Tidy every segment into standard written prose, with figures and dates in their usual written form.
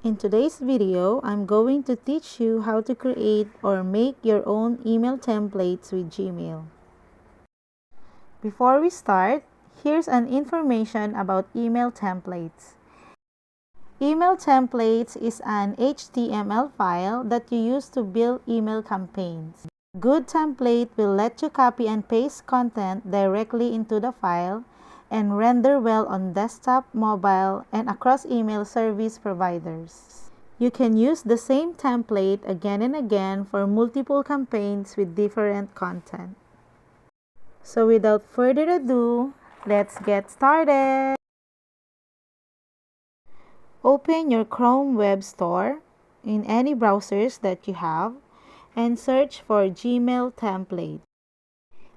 In today's video, I'm going to teach you how to create or make your own email templates with Gmail. Before we start, here's an information about email templates. Email templates is an HTML file that you use to build email campaigns. A good template will let you copy and paste content directly into the file and render well on desktop, mobile, and across email service providers. You can use the same template again and again for multiple campaigns with different content. So without further ado, let's get started. Open your Chrome Web Store in any browsers that you have and search for Gmail template.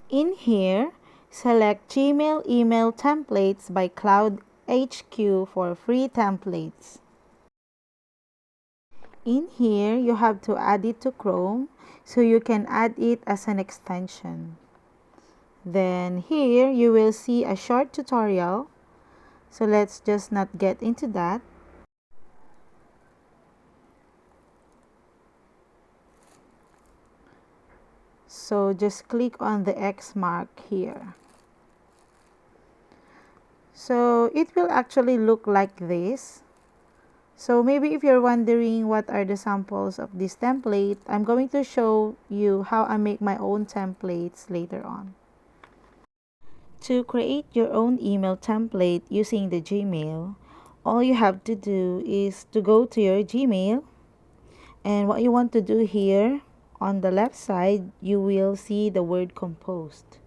In here, select Gmail email templates by Cloud HQ for free templates. In here, you have to add it to Chrome so you can add it as an extension. Then here, you will see a short tutorial. So let's just not get into that. So just click on the X mark here. So it will actually look like this. So maybe if you're wondering what are the samples of this template, I'm going to show you how I make my own templates later on. To create your own email template using the Gmail, all you have to do is to go to your Gmail, and what you want to do here on the left side, you will see the word composed.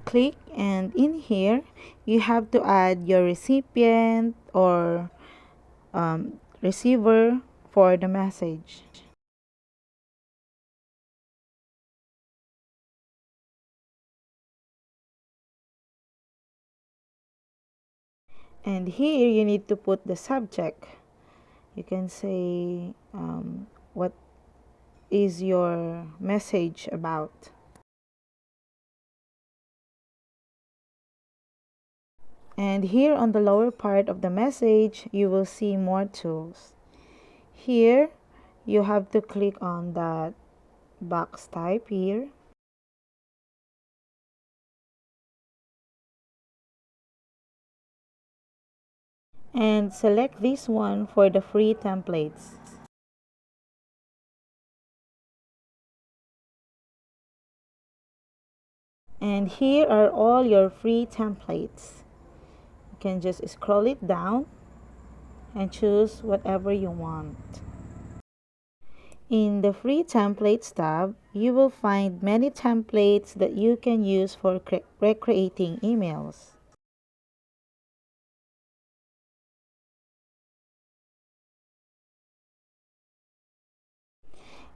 Click, and in here you have to add your recipient or receiver for the message. And here you need to put the subject. You can say what is your message about. And here on the lower part of the message, you will see more tools. Here, you have to click on that box type here. And select this one for the free templates. And here are all your free templates. You can just scroll it down and choose whatever you want. In the free templates tab, you will find many templates that you can use for recreating emails.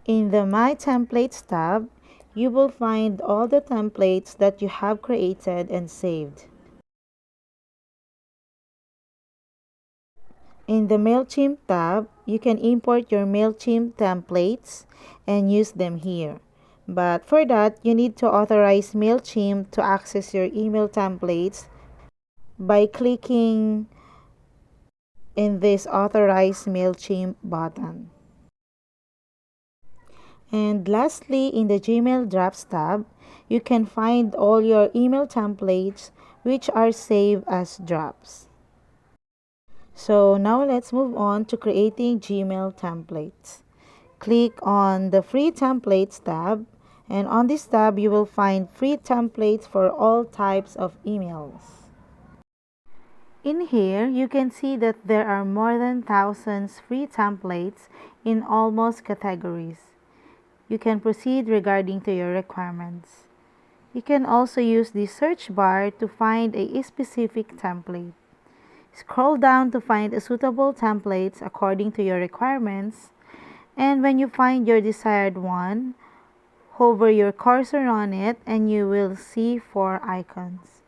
In the My Templates tab, you will find all the templates that you have created and saved. In the MailChimp tab, you can import your MailChimp templates and use them here. But for that, you need to authorize MailChimp to access your email templates by clicking in this Authorize MailChimp button. And lastly, in the Gmail Drafts tab, you can find all your email templates which are saved as drafts. So now let's move on to creating Gmail templates. Click on the Free Templates tab, and on this tab you will find free templates for all types of emails. In here, you can see that there are more than thousands free templates in almost categories. You can proceed regarding to your requirements. You can also use the search bar to find a specific template. Scroll down to find a suitable templates according to your requirements, and when you find your desired one, hover your cursor on it and you will see 4 icons.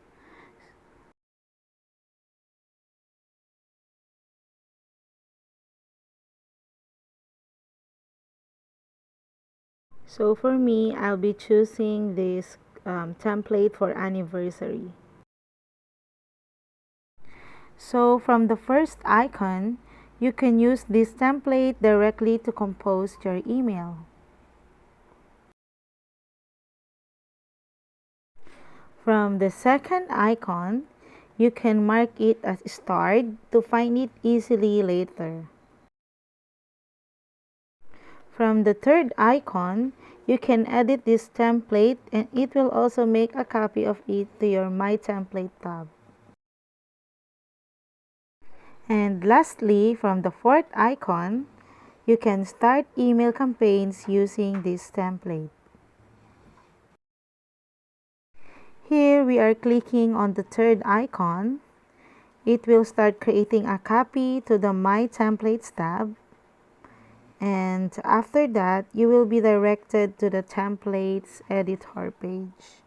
So for me, I'll be choosing this template for anniversary. So from the first icon, You can use this template directly to compose your email. From the second icon, you can mark it as starred to find it easily later. From the third icon, you can edit this template and it will also make a copy of it to your My Template tab. And lastly, from the fourth icon, you can start email campaigns using this template. Here we are clicking on the third icon. It will start creating a copy to the My Templates tab. And after that, you will be directed to the Templates editor page.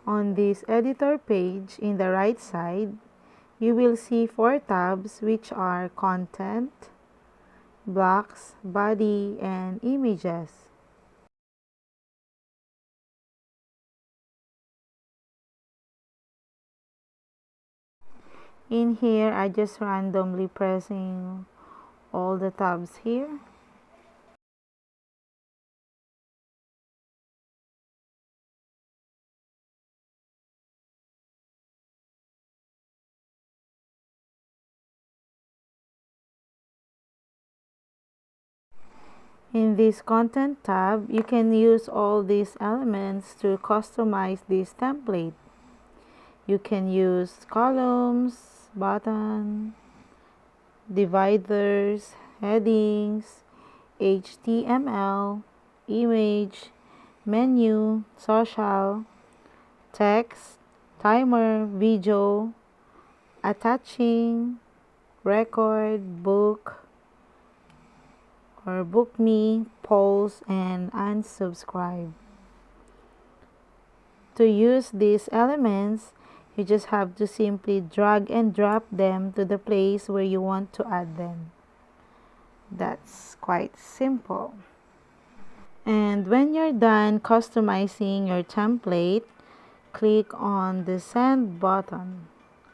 On this editor page, in the right side, you will see 4 tabs which are Content, Blocks, Body, and Images. In here, I just randomly pressing all the tabs here. In this Content tab, you can use all these elements to customize this template. You can use columns, button, dividers, headings, HTML, image, menu, social, text, timer, video, attaching, record, book, or book me, polls, and unsubscribe. To use these elements, you just have to simply drag and drop them to the place where you want to add them. That's quite simple. And when you're done customizing your template, click on the send button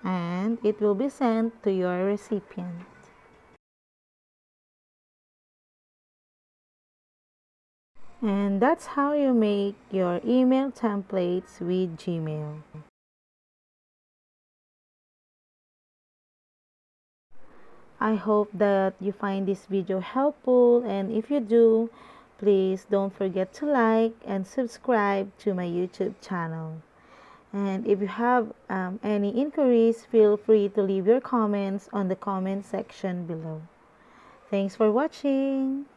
and it will be sent to your recipient. And that's how you make your email templates with Gmail. I hope that you find this video helpful, and if you do, please don't forget to like and subscribe to my YouTube channel. And if you have any inquiries, feel free to leave your comments on the comment section below. Thanks for watching.